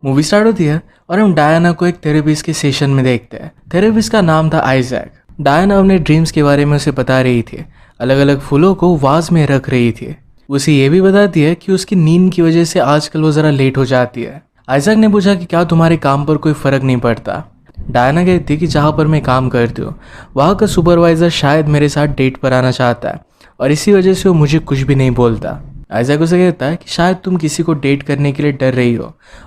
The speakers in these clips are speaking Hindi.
मूवी स्टार्ट होती है और हम डायना को एक थेरेपिस्ट के सेशन में देखते हैं। थेरेपिस्ट का नाम था आइजैक। डायना अपने ड्रीम्स के बारे में उसे बता रही थी, अलग अलग फूलों को वाज में रख रही थी। उसे ये भी बताती है कि उसकी नींद की वजह से आजकल वो ज़रा लेट हो जाती है। आइजैक ने पूछा कि क्या तुम्हारे काम पर कोई फ़र्क नहीं पड़ता। डायना कहती कि जहाँ पर मैं काम करती हूँ वहाँ का सुपरवाइज़र शायद मेरे साथ डेट पर आना चाहता है और इसी वजह से वो मुझे कुछ भी नहीं बोलता। आइजैक उसे कहता है कि शायद तुम किसी को डेट करने के लिए डर रही हो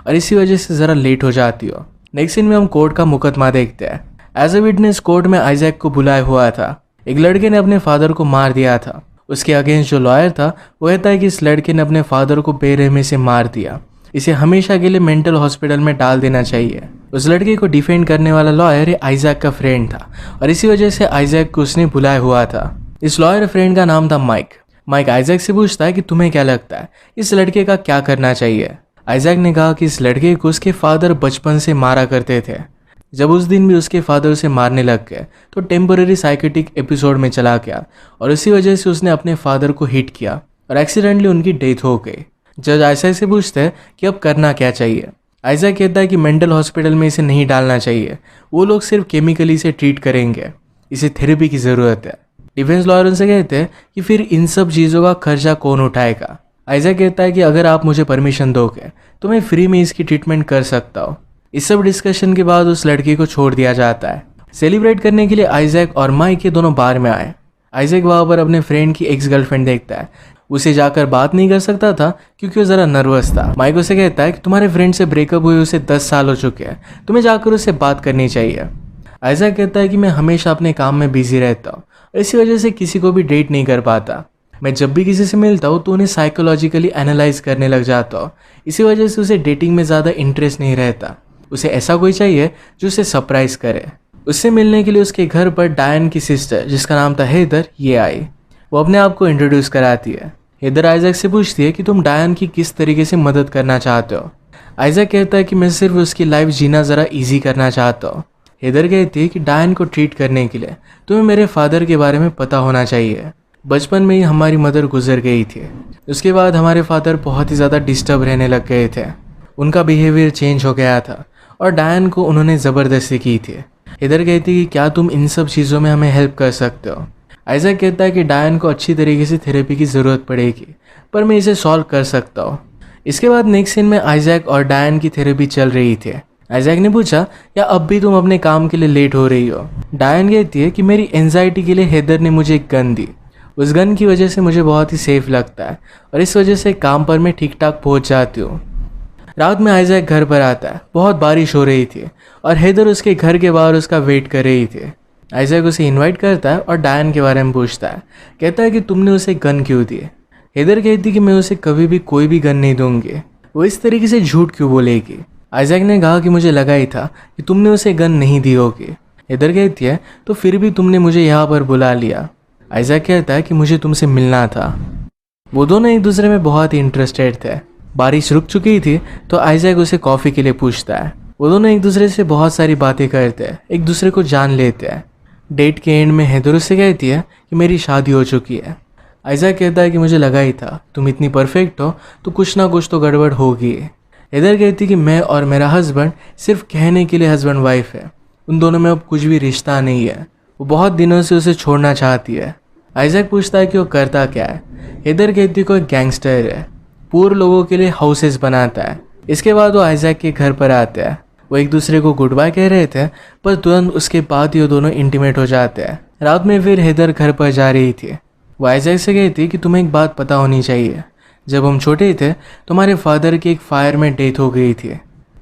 और इसी वजह से ज़रा लेट हो जाती हो। नेक्स्ट सीन में हम कोर्ट का मुकदमा देखते हैं। एज ए विटनेस कोर्ट में आइजैक को बुलाया हुआ था। एक लड़के ने अपने फादर को मार दिया था। उसके अगेंस्ट जो लॉयर था वो कहता है कि इस लड़के ने अपने फादर को बेरहमी से मार दिया, इसे हमेशा के लिए मेंटल हॉस्पिटल में डाल देना चाहिए। उस लड़के को डिफेंड करने वाला लॉयर आइजैक का फ्रेंड था और इसी वजह से आइजैक को उसने बुलाया हुआ था। इस लॉयर फ्रेंड का नाम था माइक। माइक आइजैक से पूछता है कि तुम्हें क्या लगता है इस लड़के का क्या करना चाहिए। आइजैक ने कहा कि इस लड़के को उसके फादर बचपन से मारा करते थे। जब उस दिन भी उसके फादर उसे मारने लग गए तो टेम्पररी साइकेटिक एपिसोड में चला गया और इसी वजह से उसने अपने फादर को हिट किया और एक्सीडेंटली उनकी डेथ हो गई। जज आइजैक से पूछते हैं कि अब करना क्या चाहिए। आइजैक कहता है कि मेंटल हॉस्पिटल में इसे नहीं डालना चाहिए, वो लोग सिर्फ केमिकली से ट्रीट करेंगे, इसे थेरेपी की ज़रूरत है। डिफेंस लॉयर उनसे कहते हैं कि फिर इन सब चीज़ों का खर्चा कौन उठाएगा। आइजैक कहता है कि अगर आप मुझे परमिशन दोगे तो मैं फ्री में इसकी ट्रीटमेंट कर सकता हूँ। इस सब डिस्कशन के बाद उस लड़की को छोड़ दिया जाता है। सेलिब्रेट करने के लिए आइजैक और माइक ये दोनों बार में आए। आइजैक वहाँ पर अपने फ्रेंड की एक्स गर्लफ्रेंड देखता है। उसे जाकर बात नहीं कर सकता था क्योंकि वो ज़रा नर्वस था। माइक उसे कहता है कि तुम्हारे फ्रेंड से ब्रेकअप हुए उसे 10 साल हो चुके हैं, तुम्हें जाकर उससे बात करनी चाहिए। आइजैक कहता है कि मैं हमेशा अपने काम में बिजी रहता हूँ और इसी वजह से किसी को भी डेट नहीं कर पाता। मैं जब भी किसी से मिलता हूँ तो उन्हें साइकोलॉजिकली एनालाइज करने लग जाता हूँ, इसी वजह से उसे डेटिंग में ज़्यादा इंटरेस्ट नहीं रहता। उसे ऐसा कोई चाहिए जो उसे सरप्राइज करे। उससे मिलने के लिए उसके घर पर डायन की सिस्टर जिसका नाम था हेदर ये आई। वो अपने आप को इंट्रोड्यूस कराती है। हेदर आइजैक से पूछती है कि तुम डायन की किस तरीके से मदद करना चाहते हो। आइजैक कहता है कि मैं सिर्फ उसकी लाइफ जीना ज़रा ईजी करना चाहता हूँ। हेदर कहती है कि डायन को ट्रीट करने के लिए तुम्हें मेरे फादर के बारे में पता होना चाहिए। बचपन में ही हमारी मदर गुजर गई थी, उसके बाद हमारे फादर बहुत ही ज़्यादा डिस्टर्ब रहने लग गए थे। उनका बिहेवियर चेंज हो गया था और डायन को उन्होंने ज़बरदस्ती की थी। हेदर कहती है कि क्या तुम इन सब चीज़ों में हमें हेल्प कर सकते हो। आइजैक कहता है कि डायन को अच्छी तरीके से थेरेपी की ज़रूरत पड़ेगी पर मैं इसे सॉल्व कर सकता हूँ। इसके बाद नेक्स्ट सीन में आइजैक और डायन की थेरेपी चल रही थी। आइजैक ने पूछा या अब भी तुम अपने काम के लिए लेट हो रही हो। डायन कहती है कि मेरी एंजाइटी के लिए हेदर ने मुझे एक गन दी, उस गन की वजह से मुझे बहुत ही सेफ लगता है और इस वजह से काम पर मैं ठीक ठाक पहुँच जाती हूँ। रात में आइजैक घर पर आता है। बहुत बारिश हो रही थी और हेदर उसके घर के बाहर उसका वेट कर रही थी। आइजैक उसे इनवाइट करता है और डायन के बारे में पूछता है। कहता है कि तुमने उसे गन क्यों दी। हेदर कहती कि मैं उसे कभी भी कोई भी गन नहीं दूंगी, वो इस तरीके से झूठ क्यों बोलेगी। आइजैक ने कहा कि मुझे लगा ही था कि तुमने उसे गन नहीं दी होगी। हेदर कहती है तो फिर भी तुमने मुझे यहाँ पर बुला लिया। आइजैक कहता है कि मुझे तुमसे मिलना था। वो दोनों एक दूसरे में बहुत ही इंटरेस्टेड थे। बारिश रुक चुकी थी तो आइजैक उसे कॉफ़ी के लिए पूछता है। वो दोनों एक दूसरे से बहुत सारी बातें करते हैं, एक दूसरे को जान लेते हैं। डेट के एंड में हेदर उससे कहती है कि मेरी शादी हो चुकी है। आइजैक कहता है कि मुझे लगा ही था, तुम इतनी परफेक्ट हो तो कुछ ना कुछ तो गड़बड़ होगी। हेदर कहती कि मैं और मेरा हस्बैंड सिर्फ कहने के लिए हस्बैंड वाइफ है, उन दोनों में अब कुछ भी रिश्ता नहीं है। वो बहुत दिनों से उसे छोड़ना चाहती है। आइजैक पूछता है कि वो करता क्या है। हेदर कहती कोई गैंगस्टर है, पूर लोगों के लिए हाउसेस बनाता है। इसके बाद वो आइजैक के घर पर आते हैं। वो एक दूसरे को गुड बाय कह रहे थे पर तुरंत उसके बाद ये दोनों इंटीमेट हो जाते हैं। रात में फिर हेदर घर पर जा रही थी। वो आइजैक से कहती कि तुम्हें एक बात पता होनी चाहिए, जब हम छोटे थे तुम्हारे फादर की एक फायर में डेथ हो गई थी।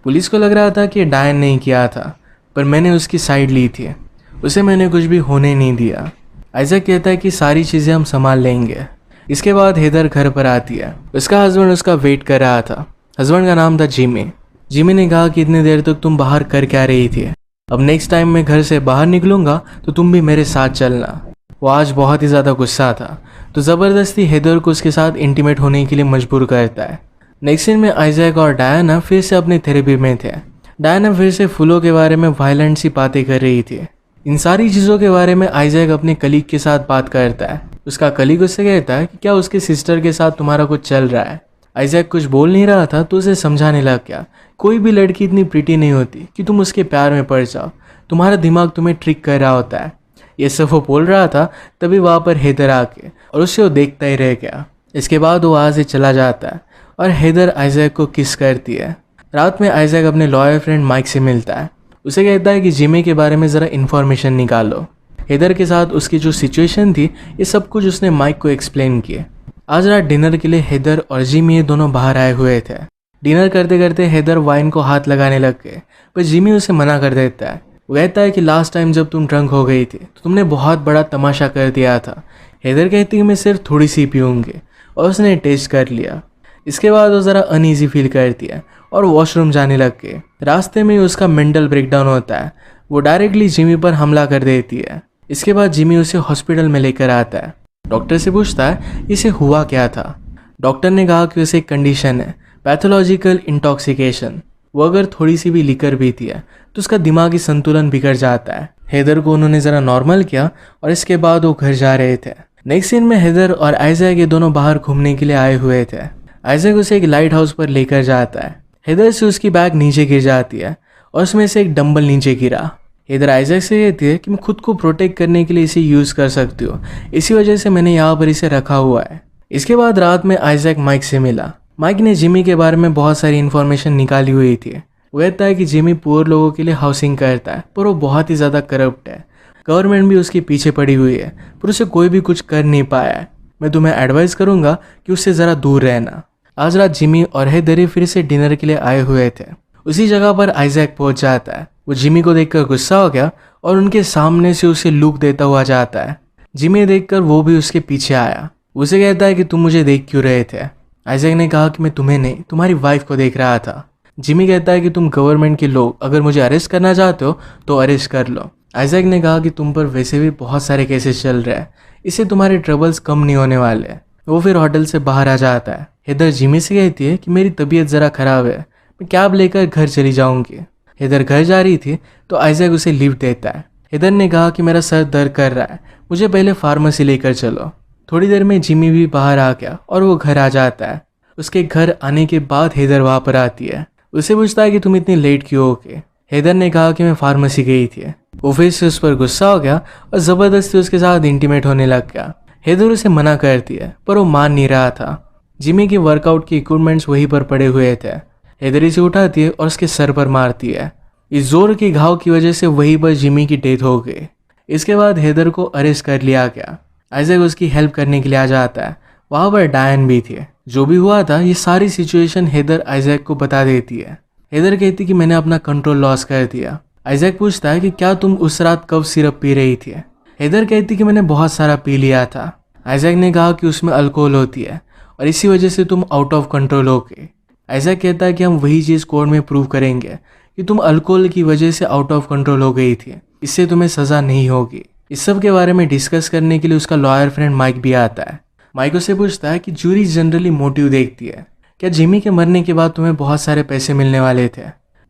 पुलिस को लग रहा था कि डायन नहीं किया था पर मैंने उसकी साइड ली थी, उसे मैंने कुछ भी होने नहीं दिया। आइजैक कहता है कि सारी चीज़ें हम संभाल लेंगे। इसके बाद हेदर घर पर आती है। उसका हस्बैंड उसका वेट कर रहा था। हस्बैंड का नाम था जिमी। जिमी ने कहा कि इतनी देर तक तुम बाहर कर क्या रही थी, अब नेक्स्ट टाइम मैं घर से बाहर निकलूंगा तो तुम भी मेरे साथ चलना। वो आज बहुत ही ज़्यादा गुस्सा था तो ज़बरदस्ती हेदर को उसके साथ इंटीमेट होने के लिए मजबूर करता है। नेक्स्ट सीन में आइजैक और डायना फिर से अपनी थेरेपी में थे। डायना फिर से फूलों के बारे में वायलेंट सी बातें कर रही थी। इन सारी चीज़ों के बारे में आइजैक अपने कलीग के साथ बात करता है। उसका कलीग उससे कहता है कि क्या उसके सिस्टर के साथ तुम्हारा कुछ चल रहा है। आइजैक कुछ बोल नहीं रहा था तो उसे समझाने लग गया कोई भी लड़की इतनी प्रिटी नहीं होती कि तुम उसके प्यार में पड़ जाओ, तुम्हारा दिमाग तुम्हें ट्रिक कर रहा होता है। ये सब वो बोल रहा था, तभी वहाँ पर हेदर आके और उससे वो देखता ही रह गया। इसके बाद वो वहाँ से चला जाता है और हेदर आइजैक को किस करती है। रात में आइजैक अपने लॉयर फ्रेंड माइक से मिलता है। उसे कहता है कि जिमी के बारे में ज़रा इन्फॉर्मेशन निकालो। हेदर के साथ उसकी जो सिचुएशन थी, ये सब कुछ उसने माइक को एक्सप्लेन किया। आज रात डिनर के लिए हेदर और जिमी ये दोनों बाहर आए हुए थे। डिनर करते करते हेदर वाइन को हाथ लगाने लग गए, पर जिमी उसे मना कर देता है। वो कहता है कि लास्ट टाइम जब तुम ड्रंक हो गई थी तो तुमने बहुत बड़ा तमाशा कर दिया था। हेदर कहती है कि मैं सिर्फ थोड़ी सी पीऊँगी, और उसने टेस्ट कर लिया। इसके बाद वो ज़रा अनईजी फील करती है और वॉशरूम जाने लग गए। रास्ते में ही उसका मेंटल ब्रेकडाउन होता है। वो डायरेक्टली जिमी पर हमला कर देती है। इसके बाद जिमी उसे हॉस्पिटल में लेकर आता है। डॉक्टर से पूछता है इसे हुआ क्या था। डॉक्टर ने कहा कि उसे एक कंडीशन है, पैथोलॉजिकल इंटॉक्सिकेशन। वो अगर थोड़ी सी भी लिकर पीती है तो उसका दिमागी संतुलन बिगड़ जाता है। हेदर को उन्होंने ज़रा नॉर्मल किया और इसके बाद वो घर जा रहे थे। नेक्स्ट सीन में हेदर और आइजैक ये दोनों बाहर घूमने के लिए आए हुए थे। आइजैक उसे एक लाइट हाउस पर लेकर जाता है। हेदर से उसकी बैग नीचे गिर जाती है और उसमें से एक डंबल नीचे गिरा। हेदर आइजैक से कहती है कि मैं खुद को प्रोटेक्ट करने के लिए इसे यूज़ कर सकती हूँ, इसी वजह से मैंने यहाँ पर इसे रखा हुआ है। इसके बाद रात में आइजैक माइक से मिला। माइक ने जिमी के बारे में बहुत सारी इन्फॉर्मेशन निकाली हुई थी। वो कहता है कि जिमी पुअर लोगों के लिए हाउसिंग करता है, पर वो बहुत ही ज़्यादा करप्ट है। गवर्नमेंट भी उसके पीछे पड़ी हुई है, पर उसे कोई भी कुछ कर नहीं पाया है। मैं तुम्हें एडवाइस करूँगा कि उससे ज़रा दूर रहना। आज रात जिमी और हेदर फिर से डिनर के लिए आए हुए थे। उसी जगह पर आइजैक पहुंच जाता है। वो जिमी को देखकर गुस्सा हो गया और उनके सामने से उसे लुक देता हुआ जाता है। जिमी देखकर वो भी उसके पीछे आया। उसे कहता है कि तुम मुझे देख क्यों रहे थे। आइजैक ने कहा कि मैं तुम्हें नहीं, तुम्हारी वाइफ को देख रहा था। जिमी कहता है कि तुम गवर्नमेंट के लोग अगर मुझे अरेस्ट करना चाहते हो तो अरेस्ट कर लो। आइजैक ने कहा कि तुम पर वैसे भी बहुत सारे केसेस चल रहे हैं, इससे तुम्हारे ट्रबल्स कम नहीं होने वाले। वो फिर होटल से बाहर आ जाता है। हेदर जिमी से कहती है कि मेरी तबीयत ज़रा ख़राब है, मैं कैब लेकर घर चली जाऊंगी। हेदर घर जा रही थी तो आइजैक उसे लिफ्ट देता है। हेदर ने कहा कि मेरा सर दर्द कर रहा है, मुझे पहले फार्मेसी लेकर चलो। थोड़ी देर में जिमी भी बाहर आ गया और वो घर आ जाता है। उसके घर आने के बाद हेदर वहाँ पर आती है। उसे पूछता है कि तुम इतनी लेट क्यों हो गए। हेदर ने कहा कि मैं फार्मेसी गई थी। वो फिर से उस पर गुस्सा हो गया और ज़बरदस्ती उसके साथ इंटीमेट होने लग गया। हेदर उसे मना करती है, पर वो मान नहीं रहा था। जिमी के वर्कआउट के इक्विपमेंट्स वहीं पर पड़े हुए थे। हेदर इसे उठाती है और उसके सर पर मारती है। इस जोर के घाव की वजह से वहीं पर जिमी की डेथ हो गई। इसके बाद हेदर को अरेस्ट कर लिया गया। आइजैक उसकी हेल्प करने के लिए आ जाता है। वहाँ पर डायन भी थी। जो भी हुआ था ये सारी सिचुएशन हेदर आइजैक को बता देती है। हेदर कहती कि मैंने अपना कंट्रोल लॉस कर दिया। आइजैक पूछता है कि क्या तुम उस रात कब सिरप पी रही थी। हेदर कहती कि मैंने बहुत सारा पी लिया था। आइजैक ने कहा कि उसमें अल्कोहल होती है और इसी वजह से तुम आउट ऑफ कंट्रोल हो गए। आइजैक कहता है कि हम वही चीज़ कोर्ट में प्रूव करेंगे कि तुम अल्कोहल की वजह से आउट ऑफ कंट्रोल हो गई थी, इससे तुम्हें सज़ा नहीं होगी। इस सब के बारे में डिस्कस करने के लिए उसका लॉयर फ्रेंड माइक भी आता है। माइक उससे पूछता है कि जूरी जनरली मोटिव देखती है, क्या जिमी के मरने के बाद तुम्हें बहुत सारे पैसे मिलने वाले थे।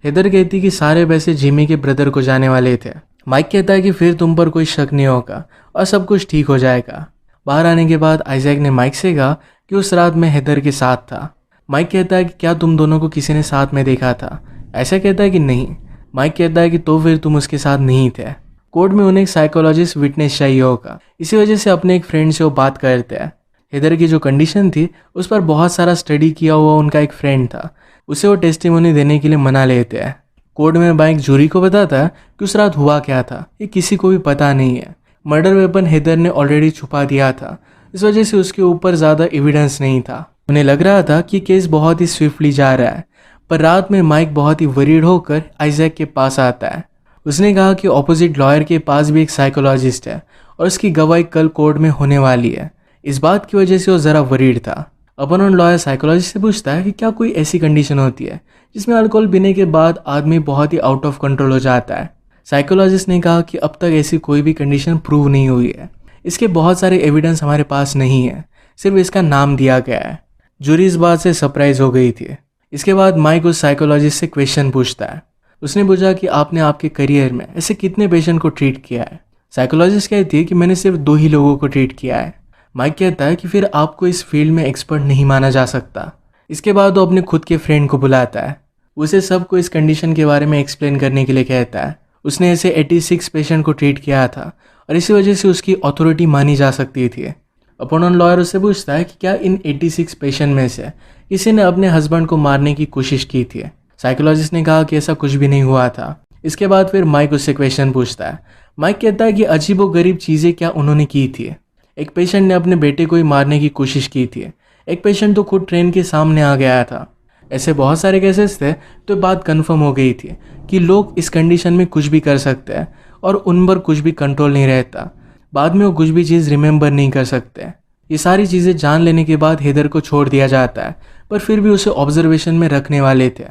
हेदर कहती कि सारे पैसे जिमी के ब्रदर को जाने वाले थे। माइक कहता है कि फिर तुम पर कोई शक नहीं होगा और सब कुछ ठीक हो जाएगा। बाहर आने के बाद आइजैक ने माइक से कहा कि उस रात में हेदर के साथ था। माइक कहता है कि क्या तुम दोनों को किसी ने साथ में देखा था। ऐसा कहता है कि नहीं। माइक कहता है कि तो फिर तुम उसके साथ नहीं थे। कोर्ट में उन्हें एक साइकोलॉजिस्ट विटनेस चाहिए होगा, इसी वजह से अपने एक फ्रेंड से वो बात करते हैं। हेदर की जो कंडीशन थी उस पर बहुत सारा स्टडी किया हुआ उनका एक फ्रेंड था, उसे वो टेस्टिमोनी देने के लिए मना लेते हैं। कोर्ट में माइक जूरी को बताता है कि उस रात हुआ क्या था ये किसी को भी पता नहीं है। मर्डर वेपन हेदर ने ऑलरेडी छुपा दिया था, इस वजह से उसके ऊपर ज़्यादा एविडेंस नहीं था। उन्हें लग रहा था कि केस बहुत ही स्विफ्टली जा रहा है, पर रात में माइक बहुत ही वरीड होकर आइजैक के पास आता है। उसने कहा कि ऑपोजिट लॉयर के पास भी एक साइकोलॉजिस्ट है और उसकी गवाही कल कोर्ट में होने वाली है। इस बात की वजह से वो ज़रा वरीड था। अपन उन लॉयर साइकोलॉजिस्ट से पूछता है कि क्या कोई ऐसी कंडीशन होती है जिसमें अल्कोहल पीने के बाद आदमी बहुत ही आउट ऑफ कंट्रोल हो जाता है। साइकोलॉजिस्ट ने कहा कि अब तक ऐसी कोई भी कंडीशन प्रूव नहीं हुई है, इसके बहुत सारे एविडेंस हमारे पास नहीं है, सिर्फ इसका नाम दिया गया है। जूरी इस बात से सरप्राइज हो गई थी। इसके बाद माइक उस साइकोलॉजिस्ट से क्वेश्चन पूछता है। उसने पूछा कि आपने आपके करियर में ऐसे कितने पेशेंट को ट्रीट किया है। साइकोलॉजिस्ट कहती है कि मैंने सिर्फ 2 ही लोगों को ट्रीट किया है। माइक कहता है कि फिर आपको इस फील्ड में एक्सपर्ट नहीं माना जा सकता। इसके बाद वो अपने खुद के फ्रेंड को बुलाता है। उसे सबको इस कंडीशन के बारे में एक्सप्लेन करने के लिए कहता है। उसने ऐसे 86 पेशेंट को ट्रीट किया था और इसी वजह से उसकी अथॉरिटी मानी जा सकती थी। अपोनेंट लॉयर उससे पूछता है कि क्या इन 86 पेशेंट में से किसी ने अपने हस्बैंड को मारने की कोशिश की थी। साइकोलॉजिस्ट ने कहा कि ऐसा कुछ भी नहीं हुआ था। इसके बाद फिर माइक उससे क्वेश्चन पूछता है। माइक कहता है कि अजीबोगरीब चीज़ें क्या उन्होंने की थी। एक पेशेंट ने अपने बेटे को ही मारने की कोशिश की थी। एक पेशेंट तो खुद ट्रेन के सामने आ गया था। ऐसे बहुत सारे केसेस थे, तो बात कंफर्म हो गई थी कि लोग इस कंडीशन में कुछ भी कर सकते हैं और उन पर कुछ भी कंट्रोल नहीं रहता। बाद में वो कुछ भी चीज़ रिमेंबर नहीं कर सकते। ये सारी चीज़ें जान लेने के बाद हेदर को छोड़ दिया जाता है, पर फिर भी उसे ऑब्जर्वेशन में रखने वाले थे।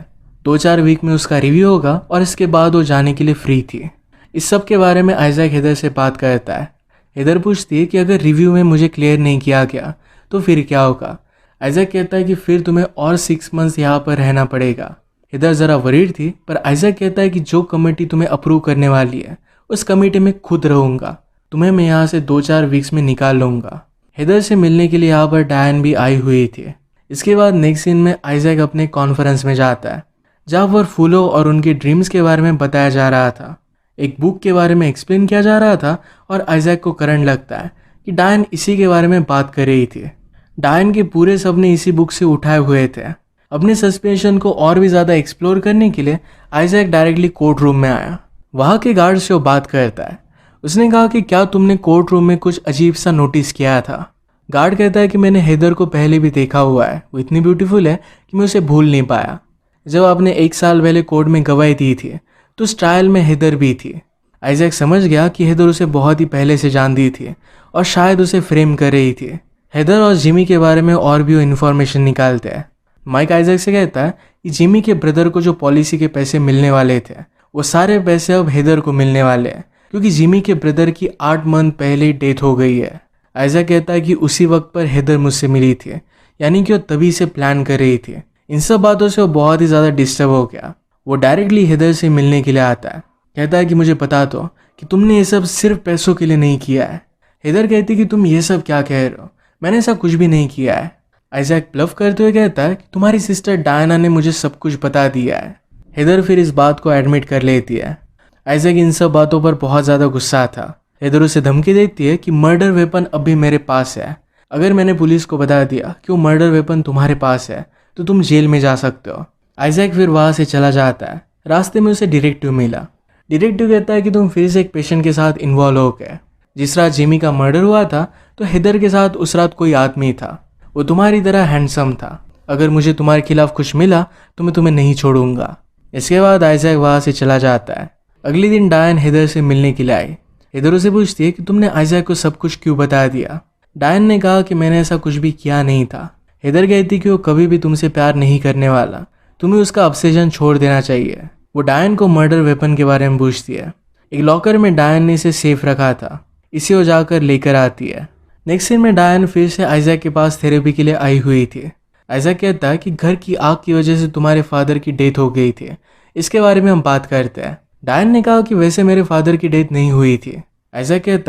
2-4 वीक में उसका रिव्यू होगा और इसके बाद वो जाने के लिए फ्री थी। इस सब के बारे में आइजैक हेदर से बात करता है। हेदर पूछती है कि अगर रिव्यू में मुझे क्लियर नहीं किया गया तो फिर क्या होगा। आइजैक कहता है कि फिर तुम्हें और 6 मंथ्स यहाँ पर रहना पड़ेगा। हेदर ज़रा वरीड थी, पर आइजैक कहता है कि जो कमेटी तुम्हें अप्रूव करने वाली है उस कमेटी में खुद रहूँगा। तुम्हें मैं यहाँ से 2-4 वीक्स में निकाल लूँगा। हेदर से मिलने के लिए यहाँ पर डायन भी आई हुई थी। इसके बाद नेक्स्ट सीन में आइजैक अपने कॉन्फ्रेंस में जाता है, जहाँ पर फूलों और उनके ड्रीम्स के बारे में बताया जा रहा था। एक बुक के बारे में एक्सप्लेन किया जा रहा था और आइजैक को करंट लगता है कि डायन इसी के बारे में बात कर रही थी। डायन के पूरे सपने इसी बुक से उठाए हुए थे। अपने सस्पेंशन को और भी ज़्यादा एक्सप्लोर करने के लिए आइजैक डायरेक्टली कोर्ट रूम में आया। वहाँ के गार्ड से वो बात करता है। उसने कहा कि क्या तुमने कोर्ट रूम में कुछ अजीब सा नोटिस किया था। गार्ड कहता है कि मैंने हेदर को पहले भी देखा हुआ है, वो इतनी ब्यूटीफुल है कि मैं उसे भूल नहीं पाया। जब आपने 1 साल पहले कोर्ट में गवाही दी थी तो उस ट्रायल में हेदर भी थी। आइजैक समझ गया कि हेदर उसे बहुत ही पहले से जानती थी और शायद उसे फ्रेम कर रही थी। हेदर और जिमी के बारे में और भी वो इन्फॉर्मेशन निकालते हैं। माइक आइजैक से कहता है कि जिमी के ब्रदर को जो पॉलिसी के पैसे मिलने वाले थे वो सारे पैसे अब हेदर को मिलने वाले हैं, क्योंकि जिमी के ब्रदर की 8 मंथ पहले ही डेथ हो गई है। आइजैक कहता है कि उसी वक्त पर हेदर मुझसे मिली थी, यानी कि वो तभी से प्लान कर रही थी। इन सब बातों से वो बहुत ही ज़्यादा डिस्टर्ब हो गया। वो डायरेक्टली हेदर से मिलने के लिए आता है। कहता है कि मुझे पता तो कि तुमने ये सब सिर्फ पैसों के लिए नहीं किया है। हेदर कहती कि तुम ये सब क्या कह रहे हो, मैंने ऐसा कुछ भी नहीं किया है। आइजैक ब्लफ करते हुए कहता है कि तुम्हारी सिस्टर डायना ने मुझे सब कुछ बता दिया है। हेदर फिर इस बात को एडमिट कर लेती है। आइजैक इन सब बातों पर बहुत ज़्यादा गुस्सा था। हेदर उसे धमकी देती है कि मर्डर वेपन अभी मेरे पास है। अगर मैंने पुलिस को बता दिया कि वो मर्डर वेपन तुम्हारे पास है तो तुम जेल में जा सकते हो। आइजैक फिर वहाँ से चला जाता है। रास्ते में उसे डिटेक्टिव मिला। डिटेक्टिव कहता है कि तुम फिर से एक पेशेंट के साथ इन्वॉल्व हो गए। जिस रात जिमी का मर्डर हुआ था तो हेदर के साथ उस रात कोई आदमी था, वो तुम्हारी तरह हैंडसम था। अगर मुझे तुम्हारे खिलाफ कुछ मिला तो मैं तुम्हें नहीं छोड़ूंगा। इसके बाद आइजैक वहाँ से चला जाता है। अगले दिन डायन हेदर से मिलने के लिए आई। हेदर उसे पूछती है कि तुमने आइजैक को सब कुछ क्यों बता दिया। डायन ने कहा कि मैंने ऐसा कुछ भी किया नहीं था। हेदर कहती कि वो कभी भी तुमसे प्यार नहीं करने वाला, तुम्हें उसका ऑब्सेशन छोड़ देना चाहिए। वो डायन को मर्डर वेपन के बारे में पूछती है। एक लॉकर में डायन ने इसे सेफ रखा था, इसे वो जाकर लेकर आती है। नेक्स्ट सीन में डायन फिर से आइजैक के पास थेरेपी के लिए आई हुई थी। आइजैक कहता है कि घर की आग की वजह से तुम्हारे फादर की डेथ हो गई थी, इसके बारे में हम बात करते हैं। डायन ने कहा कि वैसे मेरे फादर की डेथ नहीं हुई थी। आइजैक कहता है